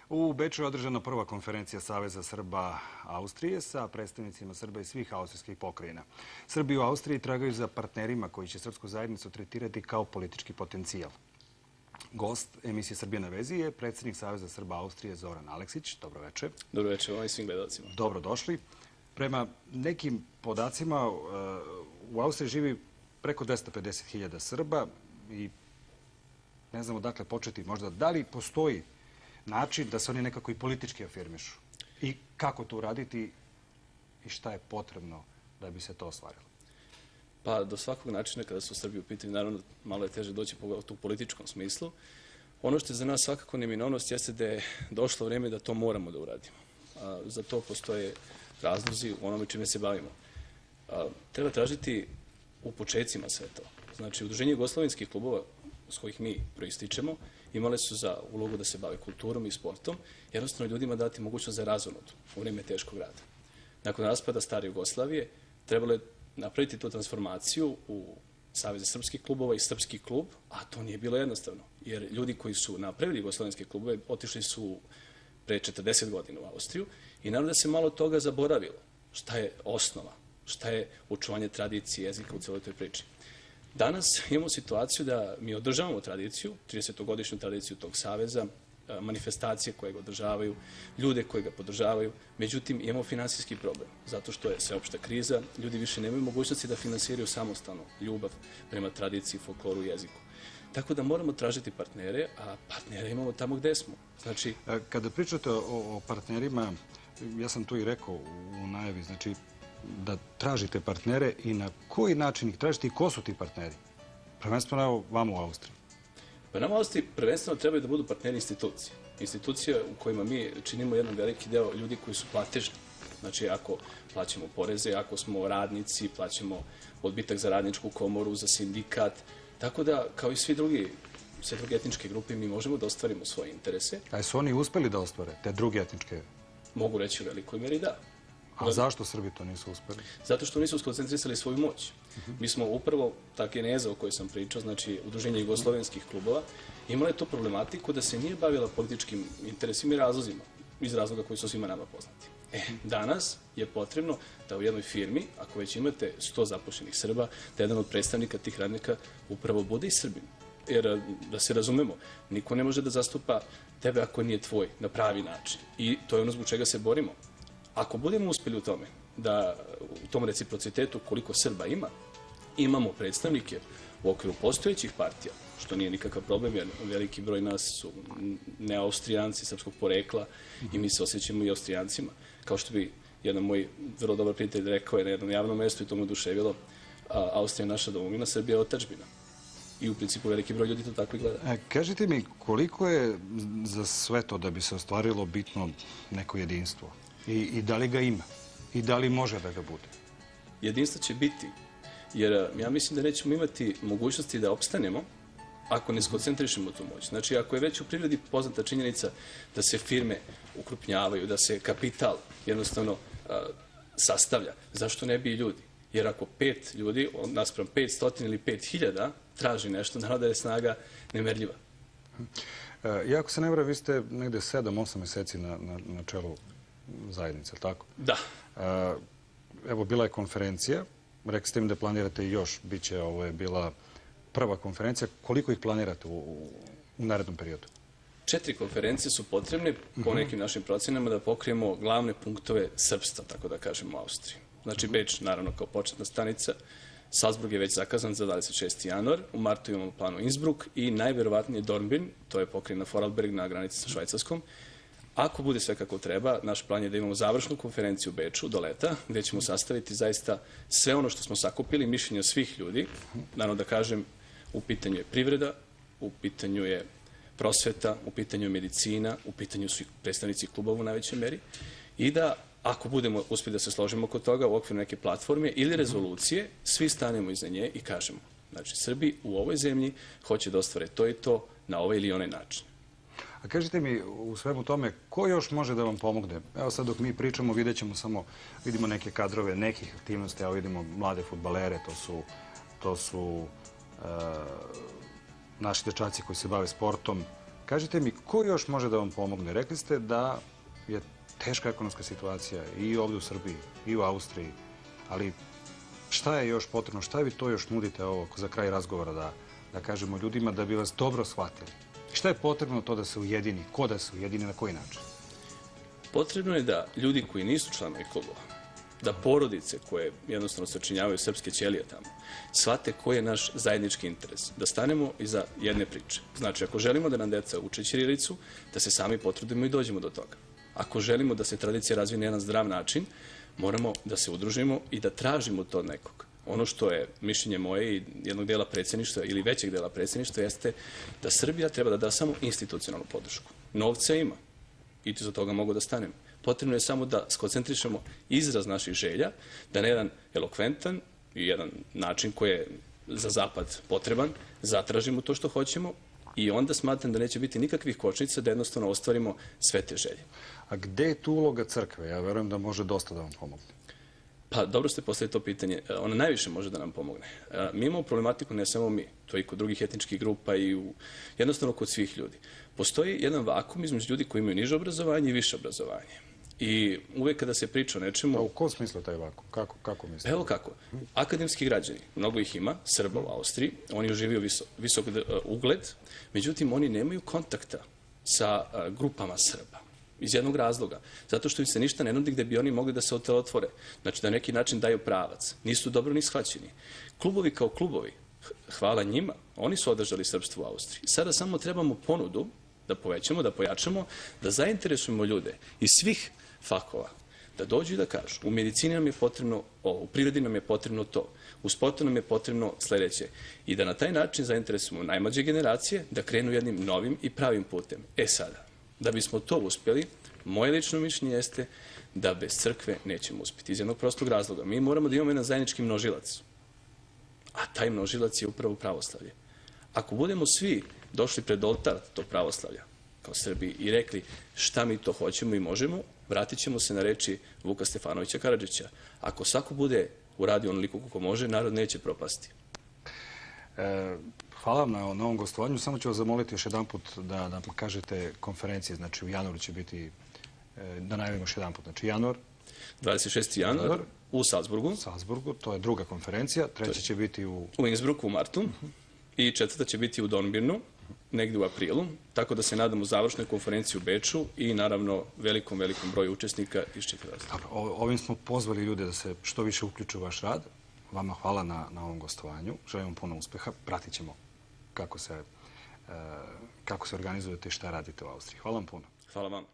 U Beču je održana prva konferencija Saveza Srba Austrije sa predstavnicima Srba iz svih austrijskih pokrajina. Srbi u Austriji tragaju za partnerima koji će srpsku zajednicu tretirati kao politički potencijal. Gost emisije Srbija na vezi je predsjednik Saveza Srba Austrije Zoran Aleksić. Dobro večer. Dobro večer vam i svim gledalcima. Dobrodošli. Prema nekim podacima u Austriji živi preko 250.000 Srba i ne znamo dakle početi možda. Da li postoji način da se oni nekako i politički afirmišu? I kako to uraditi i šta je potrebno da bi se to ostvarilo? Pa do svakog načina kada su Srbi u pitanju, naravno malo je teže doći u političkom smislu. Ono što je za nas svakako neminovnost jeste da je došlo vrijeme da to moramo da uradimo. Za to postoje razlozi u onome čime se bavimo. Treba tražiti u počecima sve to. Znači, Udruženje jugoslovenskih klubova s kojih mi proističemo imale su za ulogu da se bave kulturom i sportom, jednostavno ljudima dati mogućnost za razonod u vrijeme teškog rada. Nakon raspada stare Jugoslavije trebalo je napraviti tu transformaciju u Saveze srpskih klubova i srpski klub, a to nije bilo jednostavno, jer ljudi koji su napravili jugoslovenske klubove otišli su pre 40 godina u Austriju i naravno da se malo toga zaboravilo. Šta je osnova? Šta je očuvanje tradicije jezika u celoj toj priči? Danas imamo situaciju da mi održavamo tradiciju, 30-godišnju tradiciju tog saveza, manifestacije koje ga održavaju, ljude koje ga podržavaju, međutim imamo finansijski problem, zato što je sveopšta kriza, ljudi više nemaju mogućnosti da finansiraju samostalno ljubav prema tradiciji, folkloru i jeziku. Tako da moramo tražiti partnere, a partnere imamo tamo gde smo. Znači, kada pričate o partnerima, ja sam tu i rekao u najavi, znači da tražite partnere i na koji način ih tražite i ko su ti partneri? Prvenstveno evo vama u Austriji. Pa nama u Austriji prvenstveno trebaju da budu partneri institucije. Institucije u kojima mi činimo jedan veliki deo ljudi koji su platežni. Znači, ako plaćamo poreze, ako smo radnici, plaćamo odbitak za radničku komoru, za sindikat. Tako da, kao i sve druge etničke grupe, mi možemo da ostvarimo svoje interese. A su oni uspeli da ostvare te druge etničke? Mogu reći u velikoj meri da. A zašto Srbi to nisu uspeli? Zato što nisu skoncentrisali svoju moć. Mi smo upravo, ta geneza o kojoj sam pričao, znači Udruženje jugoslovenskih klubova, imala je to problematiku da se nije bavila političkim interesima i razlozima, iz razloga koji su svima nama poznati. Danas je potrebno da u jednoj firmi, ako već imate 100 zaposlenih Srba, da jedan od predstavnika tih radnika upravo bude i Srbin. Jer, da se razumemo, niko ne može da zastupa tebe ako nije tvoj na pravi način. I to je ono zbog čega se borimo. Ako budemo uspjeli u tome, da u tom reciprocitetu koliko Srba ima, imamo predstavnike u okviru postojećih partija, što nije nikakav problem, jer veliki broj nas su neaustrijanci srpskog porekla i mi se osjećamo i austrijancima. Kao što bi jedan moj vrlo dobar prijatelj rekao je na jednom javnom mjestu i to mu oduševilo, Austrija je naša domovina, Srbija je otadžbina. I u principu veliki broj ljudi to tako i gleda. Kažite mi, koliko je za sve to da bi se ostvarilo bitno neko jedinstvo? I da li ga ima? I da li može da ga bude? Jedinstvo će biti, jer ja mislim da nećemo imati mogućnosti da opstanemo ako ne skoncentrišemo tu moć. Znači, ako je već u privredi poznata činjenica da se firme ukrupnjavaju, da se kapital jednostavno sastavlja, zašto ne bi i ljudi? Jer ako 5 ljudi, naspram 500 ili 5000, traži nešto, naravno da je snaga nemerljiva. Iako se ne vra, vi ste negde 7-8 meseci na čelu zajednice, tako? Da. Evo, bila je konferencija, rekli ste im da planirate još, ovo je bila prva konferencija. Koliko ih planirate u narednom periodu? 4 konferencije su potrebne, po nekim našim procenama, da pokrijemo glavne punktove srpstva, tako da kažemo, u Austriji. Znači, Beč, naravno, kao početna stanica, Salzburg je već zakazan za 26. januar, u martu imamo planu Innsbruck i najverovatnije Dornbirn, to je pokrajina Vorarlberg na granici sa Švajcarskom. Ako bude sve kako treba, naš plan je da imamo završnu konferenciju u Beču do leta, gdje ćemo sastaviti zaista sve ono što smo sakupili, mišljenja svih ljudi. Naravno da kažem, u pitanju je privreda, u pitanju je prosveta, u pitanju je medicina, u pitanju su i predstavnici klubova u najvećoj meri. I da, ako budemo uspjeli da se složimo oko toga u okviru neke platforme ili rezolucije, svi stanemo iza nje i kažemo, znači, Srbi u ovoj zemlji hoće da ostvare to i to na ovaj ili onaj način. A kažite mi, u svemu tome, ko još može da vam pomogne? Evo sad dok mi pričamo, vidimo neke kadrove, nekih aktivnosti, evo vidimo mlade fudbalere, to su naši dečaci koji se bave sportom. Kažite mi, ko još može da vam pomogne? Rekli ste da je teška ekonomska situacija i ovdje u Srbiji i u Austriji, ali šta je još potrebno? Šta vi to još nudite ovo za kraj razgovora da kažemo ljudima da bi vas dobro shvatili? Šta je potrebno to da se ujedini? Ko da se ujedini, na koji način? Potrebno je da ljudi koji nisu članovi klubova, da porodice koje jednostavno sačinjavaju srpske ćelije tamo, shvate koji je naš zajednički interes. Da stanemo iza jedne priče. Znači, ako želimo da nam deca uče ćirilicu, da se sami potrudimo i dođemo do toga. Ako želimo da se tradicija razvije na jedan zdrav način, moramo da se udružimo i da tražimo to od nekog. Ono što je mišljenje moje i jednog dela predsjedništva ili većeg dela predsjedništva jeste da Srbija treba da da samo institucionalnu podršku. Novca ima i za toga mogu da stanem. Potrebno je samo da skoncentrišemo izraz naših želja, da na jedan elokventan i jedan način koji je za Zapad potreban, zatražimo to što hoćemo i onda smatram da neće biti nikakvih kočnica da jednostavno ostvarimo sve te želje. A gde je tu uloga crkve? Ja verujem da može dosta da vam pomogne. Pa dobro ste postavili to pitanje. Ona najviše može da nam pomogne. Mi imamo problematiku, ne samo mi, to i kod drugih etničkih grupa i jednostavno kod svih ljudi. Postoji jedan vakum između ljudi koji imaju niže obrazovanje i više obrazovanje. I uvek kada se priča o nečemu... A u kom smislu taj vakum? Kako mislite? Evo kako. Akademski građani, mnogo ih ima, Srba u Austriji, oni uživaju visok ugled, međutim oni nemaju kontakta sa grupama Srba. Iz jednog razloga. Zato što im se ništa ne nudi gde bi oni mogli da se otvore. Znači da na neki način daju pravac. Nisu dobro ni shvaćeni. Klubovi kao klubovi, hvala njima, oni su održali srpstvo u Austriji. Sada samo trebamo ponudu da povećamo, da pojačamo, da zainteresujemo ljude iz svih fakova, da dođu i da kažu u medicini nam je potrebno ovo, u prirodi nam je potrebno to, u sportu nam je potrebno sledeće. I da na taj način zainteresujemo najmlađe generacije da krenu jednim novim i pravim putem. Sada, da bismo to uspjeli, moje lično mišljenje jeste da bez crkve nećemo uspjeti. Iz jednog prostog razloga. Mi moramo da imamo jedan zajednički množilac. A taj množilac je upravo pravoslavlje. Ako budemo svi došli pred oltar tog pravoslavlja, kao Srbi, i rekli šta mi to hoćemo i možemo, vratit ćemo se na reči Vuka Stefanovića Karadžića. Ako svako bude uradio onoliko kako može, narod neće propasti. Hvala vam na ovom gostovanju. Samo ću vas zamoliti još jedan put da nam kažete konferencije. Znači u januaru će biti, da najavimo još jedan put. Znači januar. 26. januar u Salzburgu. Salzburgu, to je druga konferencija. Treća će biti u Innsbrucku u martu. I četvrta će biti u Dornbirnu, negdje u aprilu. Tako da se nadamo završnoj konferenciji u Beču i naravno velikom broju učesnika iz čitavog sveta. Ovim smo pozvali ljude da se što više uključu u vaš rad. Vama hvala na ovom gostovanju. Želim vam puno uspeha. Pratit ćemo kako se organizujete i šta radite u Austriji. Hvala vam puno. Hvala vam.